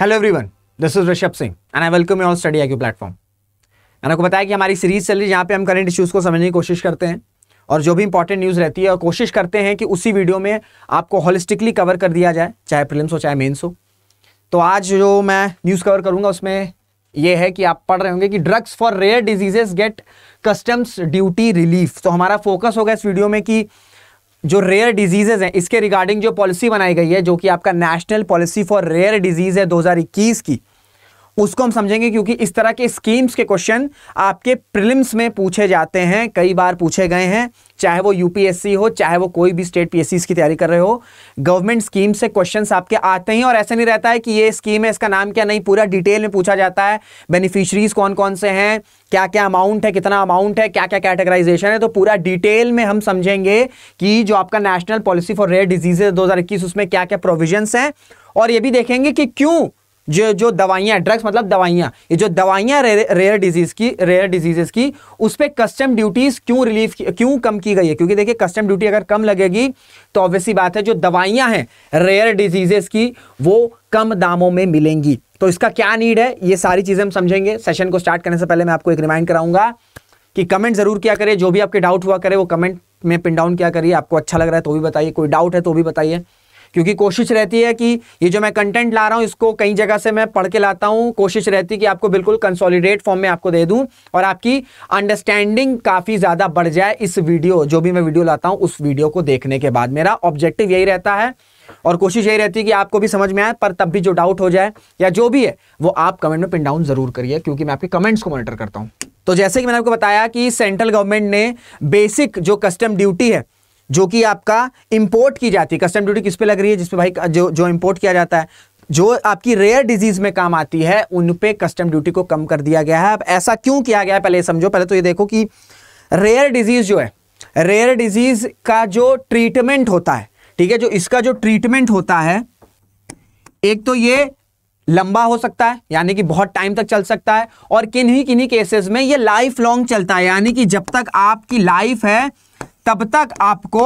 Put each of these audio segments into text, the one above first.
Hello everyone, this is Rishabh Singh and I welcome you all study IQ platform. मैंने आपको बताया कि हमारी सीरीज चल रही है जहाँ पे हम करंट इश्यूज़ को समझने की कोशिश करते हैं और जो भी इंपॉर्टेंट न्यूज़ रहती है और कोशिश करते हैं कि उसी वीडियो में आपको होलिस्टिकली कवर कर दिया जाए, चाहे प्रीलिम्स हो चाहे मेंस हो। तो आज जो मैं न्यूज़ कवर करूँगा उसमें यह है कि आप पढ़ रहे होंगे कि drugs for rare diseases get customs duty relief. तो हमारा फोकस होगा इस वीडियो में कि जो रेयर डिजीजेज हैं इसके रिगार्डिंग जो पॉलिसी बनाई गई है, जो कि आपका national policy for rare disease है 2021 की, उसको हम समझेंगे क्योंकि इस तरह के स्कीम्स के क्वेश्चन आपके प्रीलिम्स में पूछे जाते हैं, कई बार पूछे गए हैं, चाहे वो यूपीएससी हो चाहे वो कोई भी स्टेट पीएससी की तैयारी कर रहे हो। गवर्नमेंट स्कीम से क्वेश्चंस आपके आते हैं और ऐसा नहीं रहता है कि ये स्कीम है इसका नाम क्या, नहीं, पूरा डिटेल में पूछा जाता है। बेनिफिशियरीज कौन कौन से हैं, क्या क्या अमाउंट है, कितना अमाउंट है, क्या क्या कैटेगराइजेशन है, तो पूरा डिटेल में हम समझेंगे कि जो आपका national policy for rare diseases 2021 उसमें क्या क्या प्रोविजंस हैं। और ये भी देखेंगे कि क्यों जो दवाइयां, ड्रग्स मतलब दवाइयां, ये जो दवाइयां रेयर डिजीजेस की उस पे कस्टम ड्यूटीज क्यों कम की गई है। क्योंकि देखिए कस्टम ड्यूटी अगर कम लगेगी तो ऑब्वियसली बात है जो दवाइयां हैं रेयर डिजीजेस की वो कम दामों में मिलेंगी। तो इसका क्या नीड है, ये सारी चीजें हम समझेंगे। सेशन को स्टार्ट करने से पहले मैं आपको एक रिमाइंड कराऊंगा कि कमेंट जरूर किया करें, जो भी आपके डाउट हुआ करे वो कमेंट में पिन डाउन किया करिए। आपको अच्छा लग रहा है तो भी बताइए, कोई डाउट है तो भी बताइए, क्योंकि कोशिश रहती है कि ये जो मैं कंटेंट ला रहा हूं इसको कई जगह से मैं पढ़ के लाता हूं, कोशिश रहती है कि आपको बिल्कुल कंसोलिडेट फॉर्म में आपको दे दूं और आपकी अंडरस्टैंडिंग काफी ज्यादा बढ़ जाए इस वीडियो, जो भी मैं वीडियो लाता हूं उस वीडियो को देखने के बाद। मेरा ऑब्जेक्टिव यही रहता है और कोशिश यही रहती है कि आपको भी समझ में आए, पर तब भी जो डाउट हो जाए या जो भी है वो आप कमेंट में पिन डाउन जरूर करिए, क्योंकि मैं आपके कमेंट्स को मॉनिटर करता हूं। तो जैसे कि मैंने आपको बताया कि सेंट्रल गवर्नमेंट ने बेसिक जो कस्टम ड्यूटी है जो कि आपका इंपोर्ट की जाती है, कस्टम ड्यूटी किस पे लग रही है, जिसपे भाई जो इंपोर्ट किया जाता है, जो आपकी रेयर डिजीज में काम आती है, उन पे कस्टम ड्यूटी को कम कर दिया गया है। अब ऐसा क्यों किया गया है पहले समझो। पहले तो ये देखो कि रेयर डिजीज जो है, रेयर डिजीज का जो ट्रीटमेंट होता है, ठीक है, जो इसका जो ट्रीटमेंट होता है, एक तो ये लंबा हो सकता है यानी कि बहुत टाइम तक चल सकता है, और किन्हीं केसेस में ये लाइफ लॉन्ग चलता है, यानी कि जब तक आपकी लाइफ है तब तक आपको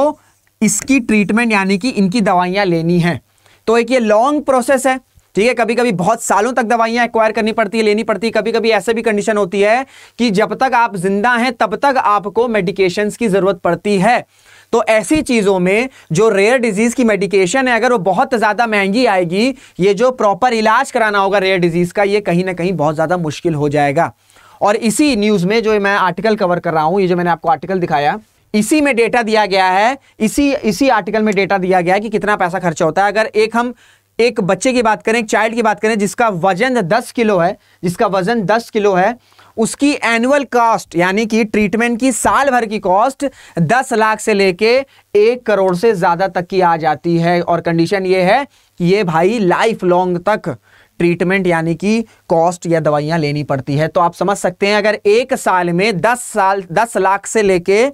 इसकी ट्रीटमेंट यानी कि इनकी दवाइयां लेनी है। तो एक ये लॉन्ग प्रोसेस है, ठीक है। कभी कभी बहुत सालों तक दवाइयां एक्वायर करनी पड़ती है, लेनी पड़ती है। कभी कभी ऐसे भी कंडीशन होती है कि जब तक आप जिंदा हैं तब तक आपको मेडिकेशंस की जरूरत पड़ती है। तो ऐसी चीजों में जो रेयर डिजीज की मेडिकेशन है अगर वो बहुत ज्यादा महंगी आएगी, ये जो प्रॉपर इलाज कराना होगा रेयर डिजीज का, ये कहीं ना कहीं बहुत ज्यादा मुश्किल हो जाएगा। और इसी न्यूज में जो मैं आर्टिकल कवर कर रहा हूं, ये जो मैंने आपको आर्टिकल दिखाया, इसी में डेटा दिया गया है, इसी आर्टिकल में डेटा दिया गया है कि कितना पैसा खर्चा होता है। अगर हम एक बच्चे की बात करें, एक चाइल्ड की बात करें जिसका वजन 10 किलो है, उसकी एनुअल कॉस्ट यानी कि ट्रीटमेंट की साल भर की कॉस्ट 10 लाख से लेके 1 करोड़ से ज्यादा तक की आ जाती है। और कंडीशन ये है कि ये भाई लाइफ लॉन्ग तक ट्रीटमेंट यानी कि कॉस्ट या दवाइयां लेनी पड़ती है। तो आप समझ सकते हैं अगर एक साल में 10 लाख से लेके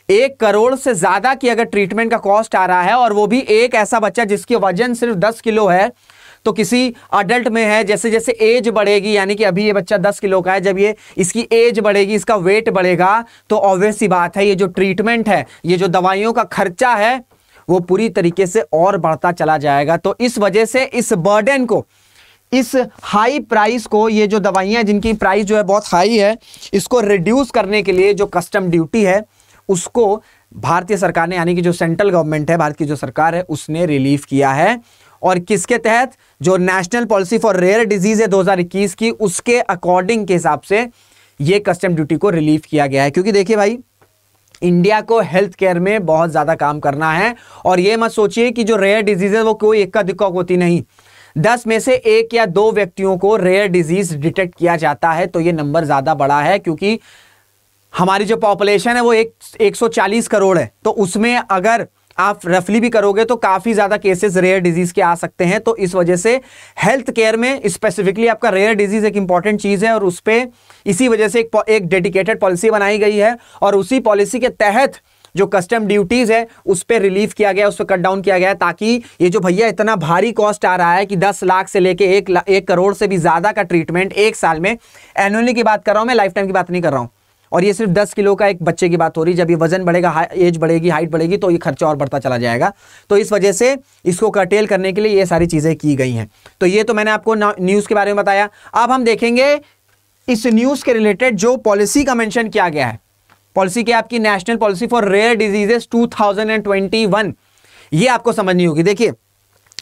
1 करोड़ से ज्यादा की अगर ट्रीटमेंट का कॉस्ट आ रहा है, और वो भी एक ऐसा बच्चा जिसकी वजन सिर्फ 10 किलो है, तो किसी अडल्ट में है, जैसे जैसे एज बढ़ेगी, यानी कि अभी ये बच्चा 10 किलो का है, जब ये इसकी एज बढ़ेगी, इसका वेट बढ़ेगा, तो ऑब्वियस सी बात है ये जो ट्रीटमेंट है, ये जो दवाइयों का खर्चा है वो पूरी तरीके से और बढ़ता चला जाएगा। तो इस वजह से इस बर्डन को, इस हाई प्राइस को, ये जो दवाइयां जिनकी प्राइस जो है बहुत हाई है, इसको रिड्यूस करने के लिए जो कस्टम ड्यूटी है उसको भारतीय सरकार ने, यानी कि जो सेंट्रल गवर्नमेंट है, भारत की जो सरकार है, उसने रिलीफ किया है। और किसके तहत, जो national policy for rare disease है 2021 की, उसके अकॉर्डिंग के हिसाब से ये कस्टम ड्यूटी को रिलीफ किया गया है। क्योंकि देखिए भाई, इंडिया को हेल्थ केयर में बहुत ज्यादा काम करना है, और ये मत सोचिए कि जो रेयर डिजीज है वो कोई इक्का दुक्का होती नहीं। 10 में से 1 या 2 व्यक्तियों को रेयर डिजीज डिटेक्ट किया जाता है। तो ये नंबर ज्यादा बड़ा है, क्योंकि हमारी जो पॉपुलेशन है वो 140 करोड़ है। तो उसमें अगर आप रफली भी करोगे तो काफी ज्यादा केसेस रेयर डिजीज के आ सकते हैं। तो इस वजह से हेल्थ केयर में स्पेसिफिकली आपका रेयर डिजीज एक इंपॉर्टेंट चीज है, और उस पे इसी वजह से एक डेडिकेटेड पॉलिसी बनाई गई है, और उसी पॉलिसी के तहत जो कस्टम ड्यूटीज है उस पे रिलीफ किया गया, उस पे कट डाउन किया गया, ताकि ये जो भैया इतना भारी कॉस्ट आ रहा है कि 10 लाख से लेके 1 करोड़ से भी ज्यादा का ट्रीटमेंट एक साल में, एनुअली की बात कर रहा हूं मैं, लाइफ टाइम की बात नहीं कर रहा हूं, और ये सिर्फ 10 किलो का एक बच्चे की बात हो रही है। जब ये वजन बढ़ेगा, एज बढ़ेगी, हाइट बढ़ेगी, तो ये खर्चा और बढ़ता चला जाएगा। तो इस वजह से इसको कर्टेल करने के लिए ये सारी चीजें की गई हैं। तो ये तो मैंने आपको न्यूज के बारे में बताया। अब हम देखेंगे इस न्यूज के रिलेटेड जो पॉलिसी का मेंशन किया गया है। पॉलिसी क्या आपकी? National policy for rare diseases 2021। ये आपको समझनी होगी। देखिए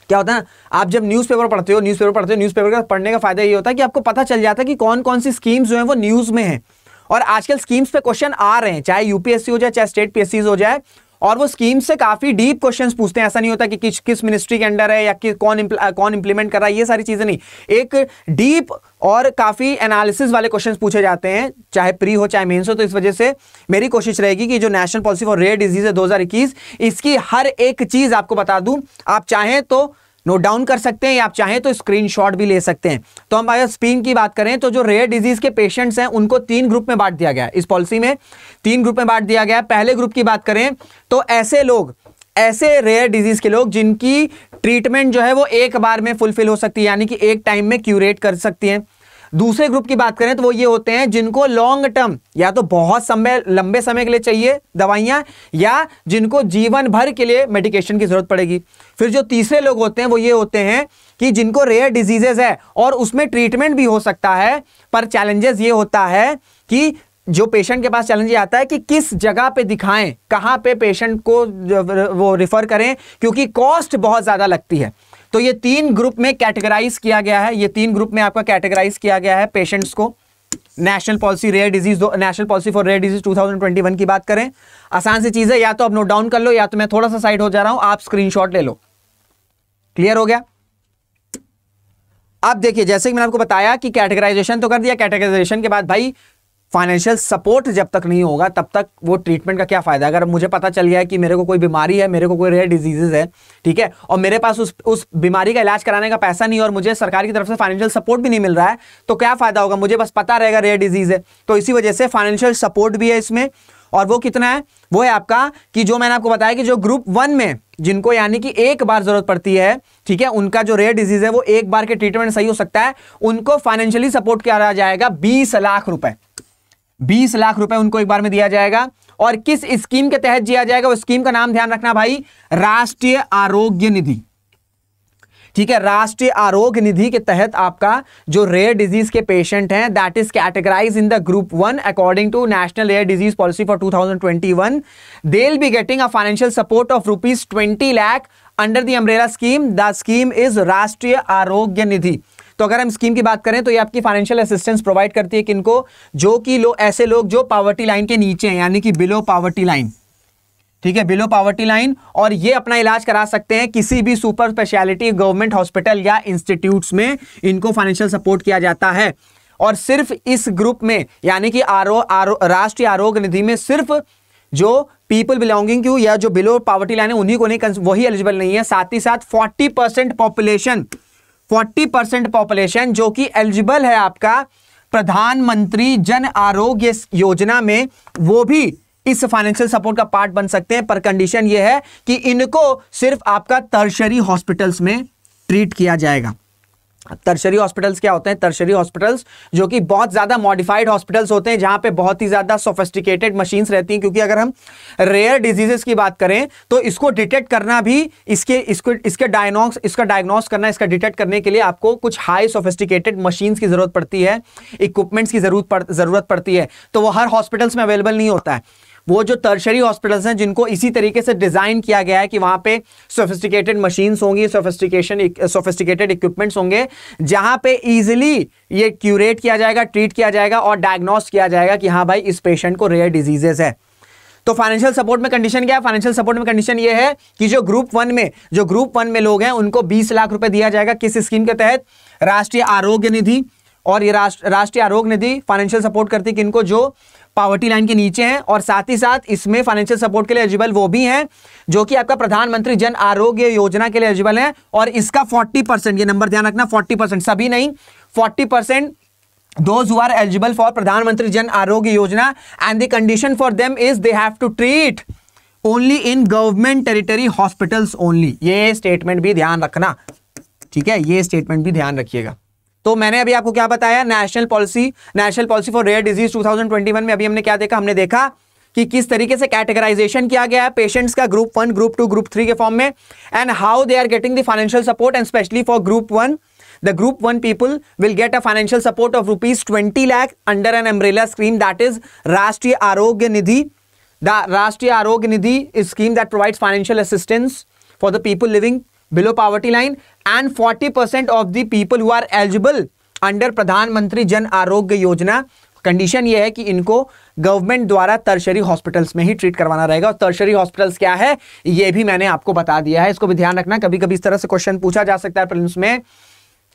क्या होता है, आप जब न्यूज़पेपर पढ़ते हो, न्यूज़पेपर का पढ़ने का फायदा ये होता है कि आपको पता चल जाता है कि कौन कौन सी स्कीम्स जो हैं वो न्यूज़ में हैं। और आजकल स्कीम्स पे क्वेश्चन आ रहे हैं, चाहे यूपीएससी हो जाए, चाहे स्टेट पीएससी हो जाए, और वो स्कीम से काफी डीप क्वेश्चंस पूछते हैं। ऐसा नहीं होता कि किस मिनिस्ट्री के अंडर है या कि कौन इंप्लीमेंट कर रहा है, ये सारी चीजें नहीं। एक डीप और काफी एनालिसिस वाले क्वेश्चंस पूछे जाते हैं, चाहे प्री हो चाहे मेंस हो। तो इस वजह से मेरी कोशिश रहेगी कि जो national policy for rare disease है 2021, इसकी हर एक चीज आपको बता दूं। आप चाहें तो नोट डाउन कर सकते हैं या आप चाहें तो स्क्रीनशॉट भी ले सकते हैं। तो हम अगर स्क्रीन की बात करें तो जो रेयर डिजीज के पेशेंट्स हैं उनको 3 ग्रुप में बांट दिया गया है। इस पॉलिसी में 3 ग्रुप में बांट दिया गया है। पहले ग्रुप की बात करें तो ऐसे रेयर डिजीज के लोग जिनकी ट्रीटमेंट जो है वो एक बार में फुलफिल हो सकती है, यानी कि एक टाइम में क्यूरेट कर सकती है। दूसरे ग्रुप की बात करें तो वो ये होते हैं जिनको लॉन्ग टर्म, या तो बहुत लंबे समय के लिए चाहिए दवाइयां, या जिनको जीवन भर के लिए मेडिकेशन की जरूरत पड़ेगी। फिर जो तीसरे लोग होते हैं वो ये होते हैं कि जिनको रेयर डिजीजेस है और उसमें ट्रीटमेंट भी हो सकता है, पर चैलेंजेस ये होता है कि जो पेशेंट के पास चैलेंज ये आता है कि किस जगह पे दिखाएं, कहां पे पेशेंट को वो रिफर करें, क्योंकि कॉस्ट बहुत ज्यादा लगती है। तो ये 3 ग्रुप में कैटेगराइज किया गया है। ये 3 ग्रुप में आपका कैटेगराइज किया गया है पेशेंट्स को। National policy for rare disease 2021 की बात करें, आसान सी चीज है, या तो आप नोट डाउन कर लो या तो मैं थोड़ा सा साइड हो जा रहा हूं, आप स्क्रीनशॉट ले लो। क्लियर हो गया? अब देखिए, जैसे कि मैंने आपको बताया कि कैटेगराइजेशन तो कर दिया, कैटेगराइजेशन के बाद भाई फाइनेंशियल सपोर्ट जब तक नहीं होगा तब तक वो ट्रीटमेंट का क्या फायदा। अगर मुझे पता चल गया है कि मेरे को कोई बीमारी है, मेरे को कोई रेयर डिजीजेज है, ठीक है, और मेरे पास उस बीमारी का इलाज कराने का पैसा नहीं और मुझे सरकार की तरफ से फाइनेंशियल सपोर्ट भी नहीं मिल रहा है, तो क्या फायदा होगा? मुझे बस पता रहेगा रेयर डिजीज है। तो इसी वजह से फाइनेंशियल सपोर्ट भी है इसमें। और वो कितना है? वो है आपका कि जो मैंने आपको बताया कि जो ग्रुप 1 में जिनको यानी कि एक बार जरूरत पड़ती है, ठीक है, उनका जो रेयर डिजीज है वो एक बार के ट्रीटमेंट सही हो सकता है, उनको फाइनेंशियली सपोर्ट किया जाएगा 20 लाख रुपए। 20 लाख रुपए उनको एक बार में दिया जाएगा। और किस स्कीम के तहत दिया जाएगा? वो स्कीम का नाम ध्यान रखना भाई, राष्ट्रीय आरोग्य निधि। ठीक है, राष्ट्रीय आरोग्य निधि के तहत आपका जो रेयर डिजीज के पेशेंट हैं, that is categorise in the group 1 according to national rare disease policy for 2021, they will be getting a financial support of ₹20 lakh under the umbrella scheme. The scheme is Rashtriya Arogya निधि। तो अगर हम scheme की बात करें तो ये आपकी फाइनेंशियल असिस्टेंस प्रोवाइड करती है किनको? जो कि ऐसे लोग जो पॉवर्टी लाइन के नीचे हैं, यानी कि बिलो पॉवर्टी लाइन, ठीक है, बिलो पॉवर्टी लाइन, और ये अपना इलाज करा सकते हैं किसी भी सुपर स्पेशलिटी गवर्नमेंट हॉस्पिटल या इंस्टीट्यूट्स में, इनको फाइनेंशियल सपोर्ट किया जाता है। और सिर्फ इस ग्रुप में यानी कि राष्ट्रीय आरोग्य निधि में सिर्फ जो पीपल बिलोंगिंग टू या जो बिलो पॉवर्टी लाइन है उन्हीं को नहीं, वही एलिजिबल नहीं है। साथ ही साथ 40% पॉपुलेशन जो कि एलिजिबल है आपका प्रधानमंत्री जन आरोग्य योजना में, वो भी इस फाइनेंशियल सपोर्ट का पार्ट बन सकते हैं, पर कंडीशन यह है कि इनको सिर्फ आपका टर्शरी हॉस्पिटल्स में ट्रीट किया जाएगा। टर्शरी हॉस्पिटल्स क्या होते हैं? टर्शरी हॉस्पिटल्स जो कि बहुत ज्यादा मॉडिफाइड हॉस्पिटल्स होते हैं, जहां पे बहुत ही ज्यादा सोफिस्टिकेटेड मशीन्स रहती हैं। क्योंकि अगर हम रेयर डिजीजेस की बात करें तो इसको डिटेक्ट करना भी, इसका डायग्नोस करना, इसका डिटेक्ट करने के लिए आपको कुछ हाई सोफिस्टिकेटेड मशीन्स की जरूरत पड़ती है, इक्विपमेंट्स की जरूरत पड़ती है। तो वो हर हॉस्पिटल्स में अवेलेबल नहीं होता है। वो जो टर्शरी हॉस्पिटल्स हैं जिनको इसी तरीके से डिजाइन किया गया है कि वहां पे सोफिस्टिकेटेड मशीन्स होंगी, सोफिस्टिकेटेड इक्विपमेंट्स होंगे, जहां पे इजीली ये क्यूरेट किया जाएगा, ट्रीट किया जाएगा और डायग्नोस किया जाएगा कि हाँ भाई इस पेशेंट को रेयर डिजीजेस है। तो फाइनेंशियल सपोर्ट में कंडीशन क्या है? फाइनेंशियल सपोर्ट में कंडीशन ये है कि जो ग्रुप 1 में लोग हैं उनको 20 लाख रुपए दिया जाएगा। किस स्कीम के तहत? राष्ट्रीय आरोग्य निधि। और ये राष्ट्रीय आरोग्य निधि फाइनेंशियल सपोर्ट करती है किनको? जो पॉवर्टी लाइन के नीचे हैं। और साथ ही साथ इसमें फाइनेंशियल सपोर्ट के लिए एलिजिबल वो भी हैं जो कि आपका प्रधानमंत्री जन आरोग्य योजना के लिए एलिजिबल हैं। और इसका 40%, ये नंबर ध्यान रखना, 40%, सभी नहीं, 40% those who are eligible for प्रधानमंत्री Jan Arogya Yojana, and the condition for them is they have to treat only in government territory hospitals only। ये स्टेटमेंट भी ध्यान रखना, ठीक है, ये स्टेटमेंट भी ध्यान रखिएगा। तो मैंने अभी आपको क्या बताया, national policy for rare disease 2021 में अभी हमने क्या देखा, हमने देखा कि किस तरीके से कैटेगराइजेशन किया गया है पेशेंट्स का ग्रुप 1, ग्रुप 2, ग्रुप 3 के फॉर्म में, and how they are getting the financial support, and specially for group 1 the group 1 people will get a financial support of rupees 20 lakh under an umbrella scheme, that is Rashtriya Arogya Nidhi. The Rashtriya Arogya Nidhi is scheme that provides financial assistance for the people living below poverty line, and 40% of the people who are eligible under Pradhan Mantri Jan Arogya Yojana. Condition ये है कि इनको government द्वारा tertiary hospitals में ही treat करवाना रहेगा। और tertiary hospitals क्या है ये भी मैंने आपको बता दिया है, इसको भी ध्यान रखना। कभी कभी इस तरह से क्वेश्चन पूछा जा सकता है प्रीलिम्स में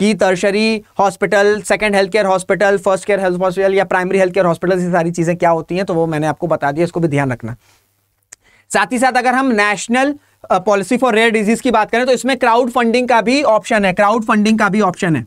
कि tertiary hospital, second health care hospital, first care health hospital या प्राइमरी हेल्थ केयर हॉस्पिटल, ये सारी चीजें क्या होती हैं, तो वो मैंने आपको बता दिया, इसको भी ध्यान रखना। साथ ही साथ अगर हम national policy for rare disease की बात करें तो इसमें क्राउड फंडिंग का भी ऑप्शन है, क्राउड फंडिंग का भी ऑप्शन है।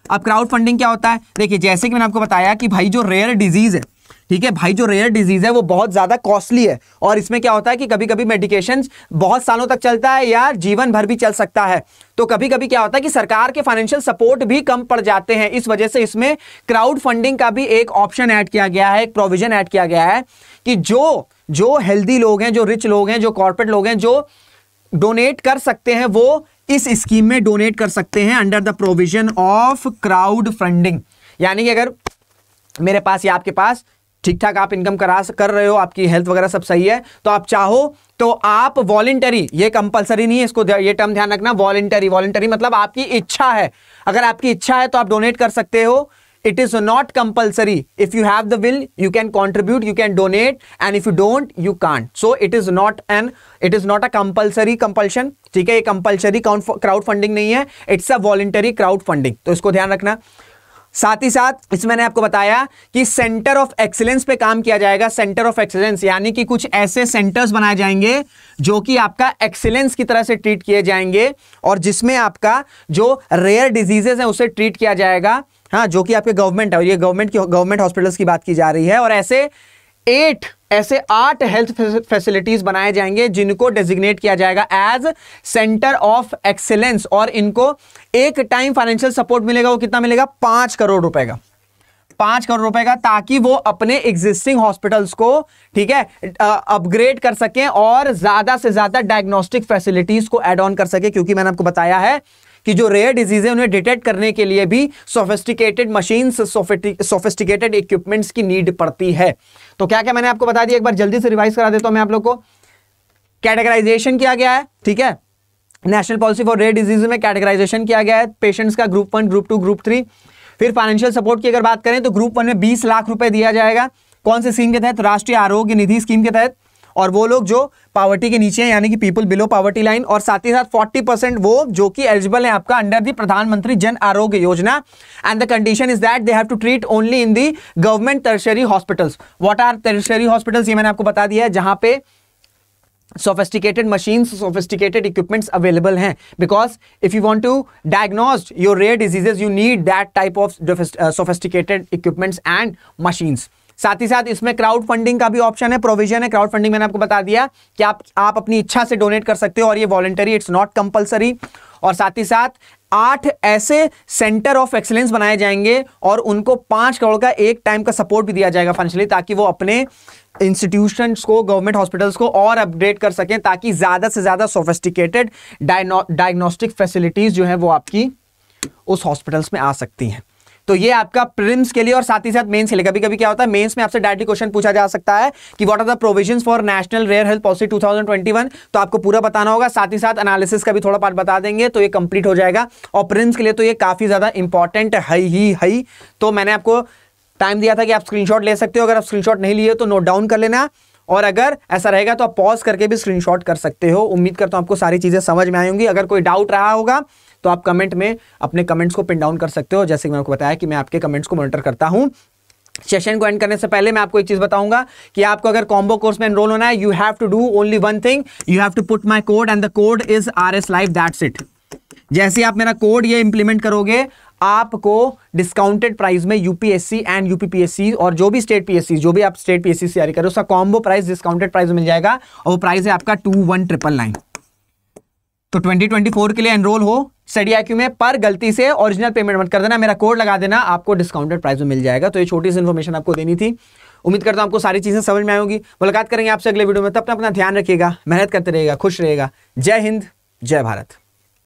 अब क्राउड फंडिंग क्या होता है, देखिए जैसे कि मैंने आपको बताया कि भाई जो रेयर डिजीज है, ठीक है भाई, जो रेयर डिजीज है वो बहुत ज्यादा कॉस्टली है, और इसमें क्या होता है कि कभी कभी मेडिकेशन बहुत सालों तक चलता है या जीवन भर भी चल सकता है। तो कभी कभी क्या होता है कि सरकार के फाइनेंशियल सपोर्ट भी कम पड़ जाते हैं, इस वजह से इसमें क्राउड फंडिंग का भी एक ऑप्शन ऐड किया गया है, एक प्रोविजन ऐड किया गया है कि जो हेल्दी लोग हैं, जो रिच लोग हैं, जो कॉर्पोरेट लोग हैं, जो डोनेट कर सकते हैं, वो इस स्कीम में डोनेट कर सकते हैं under the provision of crowd funding. यानी कि अगर मेरे पास या आपके पास ठीक ठाक आप इनकम कर रहे हो, आपकी हेल्थ वगैरह सब सही है, तो आप चाहो तो आप वॉलंटरी, ये कंपलसरी नहीं है, इसको ये टर्म ध्यान रखना, वॉलंटरी मतलब आपकी इच्छा है, अगर आपकी इच्छा है तो आप डोनेट कर सकते हो। It is not compulsory. If you have the will, you can contribute, you can donate, and if you don't, you can't. So it is not a compulsory compulsion. ठीक है, ये compulsory crowd funding नहीं है, it's a voluntary crowd funding. तो इसको ध्यान रखना। साथ ही साथ इसमें मैंने आपको बताया कि सेंटर ऑफ एक्सीलेंस पे काम किया जाएगा। सेंटर ऑफ एक्सीलेंस यानी कि कुछ ऐसे सेंटर्स बनाए जाएंगे जो कि आपका एक्सीलेंस की तरह से ट्रीट किए जाएंगे, और जिसमें आपका जो रेयर डिजीजेस है उसे ट्रीट किया जाएगा, हाँ, जो कि आपके गवर्नमेंट है, और ये गवर्नमेंट हॉस्पिटल्स की बात की जा रही है। और ऐसे 8 हेल्थ फैसिलिटीज बनाए जाएंगे जिनको डेजिग्नेट किया जाएगा एज सेंटर ऑफ एक्सीलेंस, और इनको एक टाइम फाइनेंशियल सपोर्ट मिलेगा। वो कितना मिलेगा, 5 करोड़ रुपए का, 5 करोड़ रुपए का, ताकि वो अपने एग्जिस्टिंग हॉस्पिटल्स को, ठीक है, अपग्रेड कर सकें और ज्यादा से ज्यादा डायग्नोस्टिक फैसिलिटीज को एड ऑन कर सके। क्योंकि मैंने आपको बताया है कि जो रेयर डिजीज है उन्हें डिटेक्ट करने के लिए भी सोफिस्टिकेटेड मशीन्स, सोफिस्टिकेटेड इक्विपमेंट्स की नीड पड़ती है। तो क्या क्या मैंने आपको बता दिया, एक बार जल्दी से रिवाइज करा देता हूं मैं आप लोग को। कैटेगराइजेशन किया गया है, ठीक है, national policy for rare disease में कैटेगराइजेशन किया गया है पेशेंट्स का ग्रुप 1, ग्रुप 2, ग्रुप 3। फिर फाइनेंशियल सपोर्ट की अगर बात करें तो ग्रुप 1 में 20 लाख रुपए दिया जाएगा। कौन से स्कीम के तहत, राष्ट्रीय आरोग्य निधि स्कीम के तहत, और वो लोग जो पॉवर्टी के नीचे हैं, यानी कि पीपल बिलो पॉवर्टी लाइन, और साथ ही साथ 40% वो जो कि एलिजिबल है आपका अंडर द प्रधानमंत्री Jan Arogya Yojana, and the condition is that they have to treat only in the government tertiary hospitals. What are tertiary hospitals, ये मैंने आपको बता दिया है, जहां पे sophisticated machines, sophisticated equipments available हैं, because if you want to diagnose your rare diseases you need that type of sophisticated equipments and machines। साथ ही साथ इसमें क्राउड फंडिंग का भी ऑप्शन है, प्रोविजन है। क्राउड फंडिंग मैंने आपको बता दिया कि आप अपनी इच्छा से डोनेट कर सकते हो, और ये वॉलंटरी, इट्स नॉट कंपलसरी। और साथ ही साथ 8 ऐसे सेंटर ऑफ एक्सीलेंस बनाए जाएंगे और उनको 5 करोड़ का एक टाइम का सपोर्ट भी दिया जाएगा फाइनेंशियली, ताकि वो अपने इंस्टीट्यूशंस को, गवर्नमेंट हॉस्पिटल्स को और अपग्रेड कर सकें, ताकि ज्यादा से ज्यादा सोफिस्टिकेटेड डायग्नोस्टिक फैसिलिटीज जो है वो आपकी उस हॉस्पिटल्स में आ सकती हैं। तो ये आपका प्रीलिम्स के लिए और साथ ही साथ मेंस के लिए। कभी कभी क्या होता है, मेंस में आपसे डायरेक्टली क्वेश्चन पूछा जा सकता है कि what are the provisions for national rare health policy 2021, तो आपको पूरा बताना होगा। साथ ही साथ एनालिसिस का भी थोड़ा पार्ट बता देंगे तो ये कंप्लीट हो जाएगा। और प्रीलिम्स के लिए तो ये काफी ज्यादा इंपॉर्टेंट है ही। तो मैंने आपको टाइम दिया था कि आप स्क्रीनशॉट ले सकते हो, अगर आप स्क्रीनशॉट नहीं लिए तो नोट डाउन कर लेना, और अगर ऐसा रहेगा तो आप पॉज करके भी स्क्रीनशॉट कर सकते हो। उम्मीद करता हूं आपको सारी चीजें समझ में आई होंगी। अगर कोई डाउट रहा होगा तो आप कमेंट में अपने कमेंट्स को पिन डाउन कर सकते हो। जैसे कि मैंने आपको बताया कि मैं आपके कमेंट्स को मॉनिटर करता हूं। सेशन को एंड करने से पहले मैं आपको एक चीज बताऊंगा कि आपको अगर कॉम्बो कोर्स में एनरोल होना है, you have to do only one thing, you have to put my code and the code is RS Live, that's it. जैसे आप मेरा कोड ये इंप्लीमेंट करोगे, आपको डिस्काउंटेड प्राइस में यूपीएससी एंड यूपीपीएससी और जो भी स्टेट पीएससी, जो भी आप स्टेट पीएससी तैयारी करो, उसका कॉम्बो प्राइस डिस्काउंटेड प्राइस मिल जाएगा, और वो प्राइस है आपका 21,999। तो 2024 के लिए एनरोल हो, स्टडी आईक्यू में, पर गलती से ओरिजिनल पेमेंट मत कर देना, मेरा कोड लगा देना, आपको डिस्काउंटेड प्राइस में मिल जाएगा। तो ये छोटी सी इन्फॉर्मेशन आपको देनी थी। उम्मीद करता हूं आपको सारी चीजें समझ में आई होगी। मुलाकात करेंगे आपसे अगले वीडियो में, तब तक अपना ध्यान रखिएगा, मेहनत करते रहिएगा, खुश रहिएगा। जय हिंद, जय भारत।